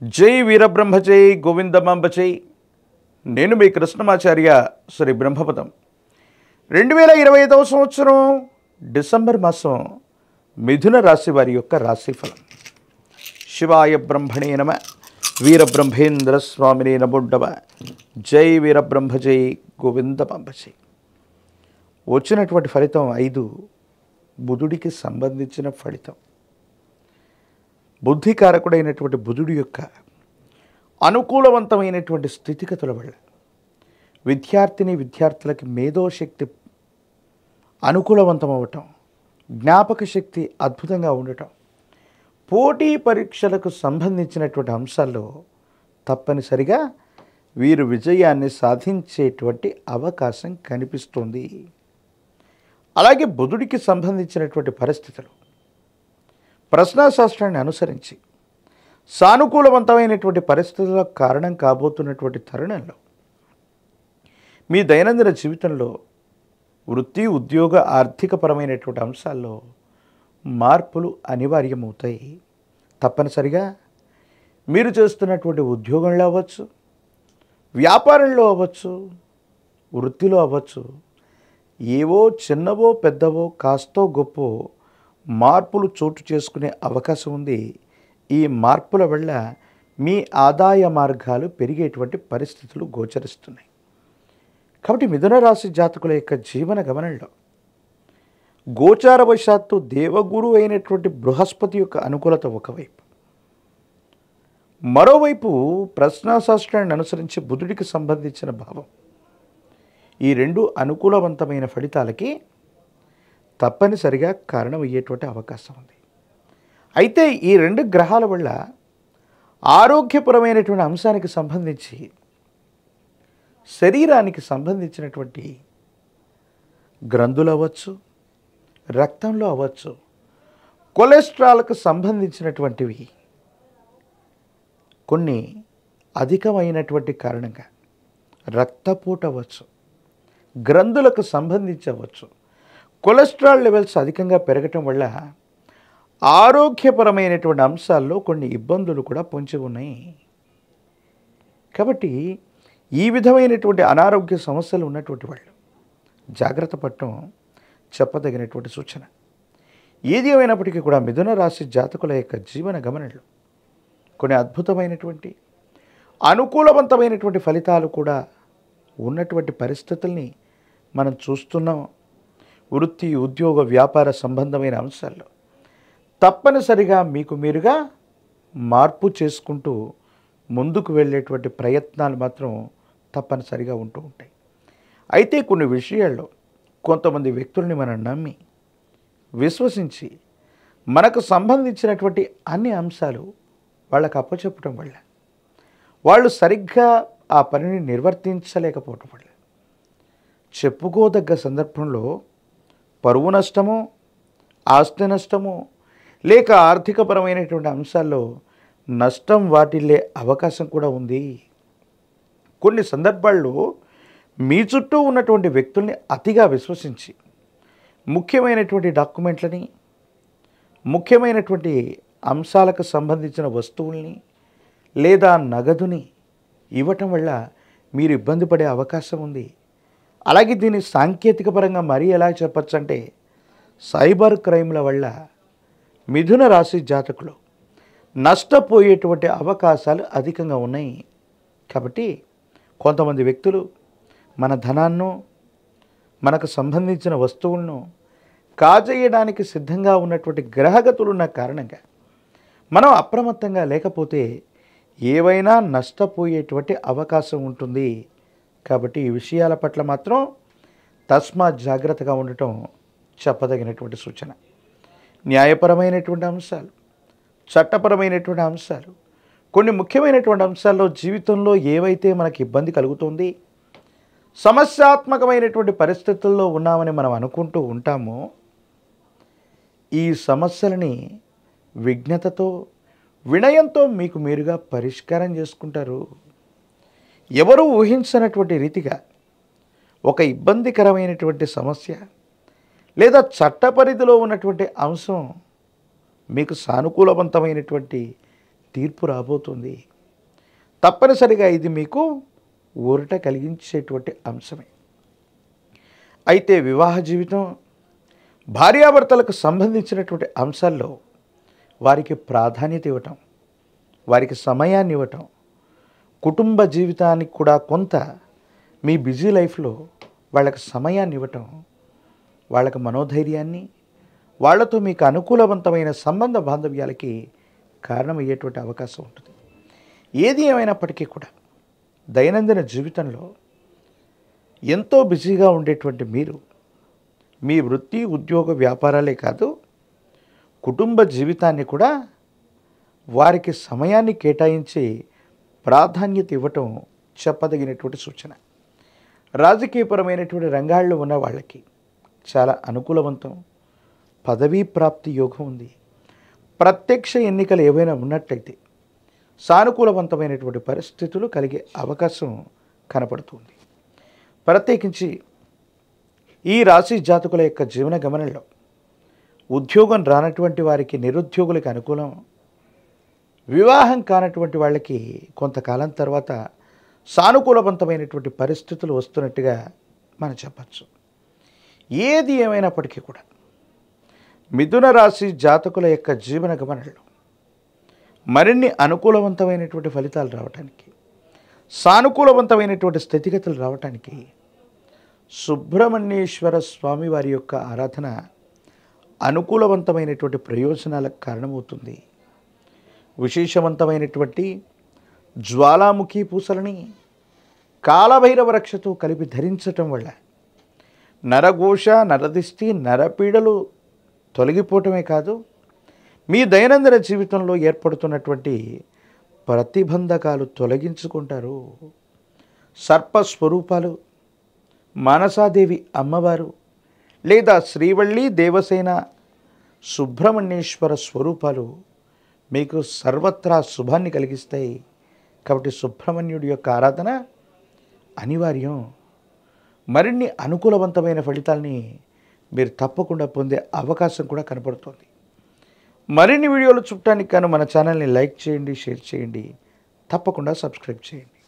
జై వీరబ్రహ్మ జై గోవిందమాంబ జై. నేను మీ కృష్ణమాచార్య శ్రీ బ్రహ్మపదం. 2025 సంవత్సరం డిసెంబర్ మాసం మిథున రాశి వారి యొక్క రాశిఫలం. శివాయ బ్రహ్మణే నమ. వీరబ్రహ్మేంద్ర స్వామినే నమోడ్డవ. జై వీరబ్రహ్మ జై గోవిందమాంబ జై. వచ్చినటువంటి ఫలితం 5 బుధుడికి సంబంధించిన ఫలితం. బుద్ధికారకుడైనటువంటి బుధుడి యొక్క అనుకూలవంతమైనటువంటి స్థితిగతుల వల్ల విద్యార్థులకి మేధోశక్తి అనుకూలవంతం అవ్వటం, జ్ఞాపక శక్తి అద్భుతంగా ఉండటం, పోటీ పరీక్షలకు సంబంధించినటువంటి అంశాల్లో తప్పనిసరిగా వీరు విజయాన్ని సాధించేటువంటి అవకాశం కనిపిస్తుంది. అలాగే బుధుడికి సంబంధించినటువంటి పరిస్థితులు ప్రశ్నాశాస్త్రాన్ని అనుసరించి సానుకూలవంతమైనటువంటి పరిస్థితులకు కారణం కాబోతున్నటువంటి తరుణంలో మీ దైనందిన జీవితంలో వృత్తి, ఉద్యోగ, ఆర్థికపరమైనటువంటి అంశాల్లో మార్పులు అనివార్యమవుతాయి. తప్పనిసరిగా మీరు చేస్తున్నటువంటి ఉద్యోగంలో అవ్వచ్చు, వ్యాపారంలో అవ్వచ్చు, వృత్తిలో అవ్వచ్చు, ఏవో చిన్నవో పెద్దవో కాస్తో గొప్పో మార్పులు చోటు చేసుకునే అవకాశం ఉంది. ఈ మార్పుల వల్ల మీ ఆదాయ మార్గాలు పెరిగేటువంటి పరిస్థితులు గోచరిస్తున్నాయి. కాబట్టి మిథున రాశి జాతకుల యొక్క జీవన గమనంలో గోచారవశాత్తు దేవగురు అయినటువంటి బృహస్పతి యొక్క అనుకూలత ఒకవైపు, మరోవైపు ప్రశ్నాశాస్త్రాన్ని అనుసరించి బుధుడికి సంబంధించిన భావం, ఈ రెండు అనుకూలవంతమైన ఫలితాలకి తప్పనిసరిగా కారణమయ్యేటువంటి అవకాశం ఉంది. అయితే ఈ రెండు గ్రహాల వల్ల ఆరోగ్యపరమైనటువంటి అంశానికి సంబంధించి, శరీరానికి సంబంధించినటువంటి గ్రంథులు అవ్వచ్చు, రక్తంలో అవ్వచ్చు, కొలెస్ట్రాల్కు సంబంధించినటువంటివి కొన్ని అధికమైనటువంటి కారణంగా రక్తపోటు అవ్వచ్చు, గ్రంథులకు సంబంధించవచ్చు, కొలెస్ట్రాల్ లెవెల్స్ అధికంగా పెరగటం వల్ల ఆరోగ్యపరమైనటువంటి అంశాల్లో కొన్ని ఇబ్బందులు కూడా పొంచి ఉన్నాయి. కాబట్టి ఈ విధమైనటువంటి అనారోగ్య సమస్యలు ఉన్నటువంటి వాళ్ళు జాగ్రత్త పడటం చెప్పదగినటువంటి సూచన. ఏది ఏమైనప్పటికీ కూడా మిథున రాశి జాతకుల యొక్క జీవన గమనంలో కొన్ని అద్భుతమైనటువంటి అనుకూలవంతమైనటువంటి ఫలితాలు కూడా ఉన్నటువంటి పరిస్థితుల్ని మనం చూస్తున్నాం. వృత్తి, ఉద్యోగ, వ్యాపార సంబంధమైన అంశాల్లో తప్పనిసరిగా మీకు మీరుగా మార్పు చేసుకుంటూ ముందుకు వెళ్ళేటువంటి ప్రయత్నాలు మాత్రం తప్పనిసరిగా ఉంటూ ఉంటాయి. అయితే కొన్ని విషయాల్లో కొంతమంది వ్యక్తుల్ని మనం నమ్మి విశ్వసించి మనకు సంబంధించినటువంటి అన్ని అంశాలు వాళ్ళకు అప్పచెప్పటం వల్ల వాళ్ళు సరిగ్గా ఆ పనిని నిర్వర్తించలేకపోవటం వల్ల చెప్పుకోదగ్గ సందర్భంలో పరువు నష్టము, ఆస్తి నష్టము, లేక ఆర్థికపరమైనటువంటి అంశాల్లో నష్టం వాటిల్లే అవకాశం కూడా ఉంది. కొన్ని సందర్భాల్లో మీ చుట్టూ ఉన్నటువంటి వ్యక్తుల్ని అతిగా విశ్వసించి ముఖ్యమైనటువంటి డాక్యుమెంట్లని, ముఖ్యమైనటువంటి అంశాలకు సంబంధించిన వస్తువుల్ని లేదా నగదుని ఇవ్వటం వల్ల మీరు ఇబ్బంది పడే అవకాశం ఉంది. అలాగే దీన్ని సాంకేతిక పరంగా మరీ ఎలా చెప్పచ్చు అంటే సైబర్ క్రైమ్ల వల్ల మిథున రాశి జాతకులు నష్టపోయేటువంటి అవకాశాలు అధికంగా ఉన్నాయి. కాబట్టి కొంతమంది వ్యక్తులు మన ధనాన్ని, మనకు సంబంధించిన వస్తువులను కాజేయడానికి సిద్ధంగా ఉన్నటువంటి గ్రహగతులు ఉన్న కారణంగా మనం అప్రమత్తంగా లేకపోతే ఏవైనా నష్టపోయేటువంటి అవకాశం ఉంటుంది. కాబట్టి ఈ విషయాల పట్ల మాత్రం తస్మాత్ జాగ్రత్తగా ఉండటం చెప్పదగినటువంటి సూచన. న్యాయపరమైనటువంటి అంశాలు, చట్టపరమైనటువంటి అంశాలు, కొన్ని ముఖ్యమైనటువంటి అంశాల్లో జీవితంలో ఏవైతే మనకి ఇబ్బంది కలుగుతుంది, సమస్యాత్మకమైనటువంటి పరిస్థితుల్లో ఉన్నామని మనం అనుకుంటూ ఉంటామో, ఈ సమస్యలని విజ్ఞతతో, వినయంతో మీకు మీరుగా పరిష్కారం చేసుకుంటారు. ఎవరు ఊహించినటువంటి రీతిగా ఒక ఇబ్బందికరమైనటువంటి సమస్య లేదా చట్ట పరిధిలో ఉన్నటువంటి అంశం మీకు సానుకూలవంతమైనటువంటి తీర్పు రాబోతుంది. తప్పనిసరిగా ఇది మీకు ఊరట కలిగించేటువంటి అంశమే. అయితే వివాహ జీవితం, భార్యాభర్తలకు సంబంధించినటువంటి అంశాల్లో వారికి ప్రాధాన్యత ఇవ్వటం, వారికి సమయాన్ని ఇవ్వటం, కుటుంబ జీవితానికి కూడా కొంత మీ బిజీ లైఫ్లో వాళ్ళకి సమయాన్ని ఇవ్వటం, వాళ్ళకి మనోధైర్యాన్ని, వాళ్ళతో మీకు అనుకూలవంతమైన సంబంధ బాంధవ్యాలకి కారణమయ్యేటువంటి అవకాశం ఉంటుంది. ఏది ఏమైనప్పటికీ కూడా దైనందిన జీవితంలో ఎంతో బిజీగా ఉండేటువంటి మీరు మీ వృత్తి, ఉద్యోగ, వ్యాపారాలే కాదు, కుటుంబ జీవితాన్ని కూడా వారికి సమయాన్ని కేటాయించి ప్రాధాన్యత ఇవ్వటం చెప్పదగినటువంటి సూచన. రాజకీయపరమైనటువంటి రంగాల్లో ఉన్న వాళ్ళకి చాలా అనుకూలవంతం, పదవీ ప్రాప్తి యోగం ఉంది. ప్రత్యక్ష ఎన్నికలు ఏవైనా ఉన్నట్టయితే సానుకూలవంతమైనటువంటి పరిస్థితులు కలిగే అవకాశం కనపడుతుంది. ప్రత్యేకించి ఈ రాశి జాతకుల యొక్క జీవన గమనంలో ఉద్యోగం రానటువంటి వారికి, నిరుద్యోగులకి అనుకూలం, వివాహం కానటువంటి వాళ్ళకి కొంతకాలం తర్వాత సానుకూలవంతమైనటువంటి పరిస్థితులు వస్తున్నట్టుగా మనం చెప్పచ్చు. ఏది ఏమైనప్పటికీ కూడా మిథున రాశి జాతకుల యొక్క జీవన గమనంలో మరిన్ని అనుకూలవంతమైనటువంటి ఫలితాలు రావటానికి, సానుకూలవంతమైనటువంటి స్థితిగతులు రావటానికి సుబ్రహ్మణ్యేశ్వర స్వామి వారి యొక్క ఆరాధన అనుకూలవంతమైనటువంటి ప్రయోజనాలకు కారణమవుతుంది. విశేషవంతమైనటువంటి జ్వాలాముఖి పూసలని కాలభైరవ రక్షతో కలిపి ధరించటం వల్ల నరఘోష, నరదిష్టి, నరపీడలు తొలగిపోవటమే కాదు, మీ దైనందిన జీవితంలో ఏర్పడుతున్నటువంటి ప్రతిబంధకాలు తొలగించుకుంటారు. సర్పస్వరూపాలు, మానసాదేవి అమ్మవారు లేదా శ్రీవల్లి దేవసేన సుబ్రహ్మణ్యేశ్వర స్వరూపాలు మీకు సర్వత్రా శుభాన్ని కలిగిస్తాయి. కాబట్టి సుబ్రహ్మణ్యుడి యొక్క ఆరాధన అనివార్యం. మరిన్ని అనుకూలవంతమైన ఫలితాల్ని మీరు తప్పకుండా పొందే అవకాశం కూడా కనపడుతుంది. మరిన్ని వీడియోలు చూడటానికి గాను మన ఛానల్ని లైక్ చేయండి, షేర్ చేయండి, తప్పకుండా సబ్స్క్రైబ్ చేయండి.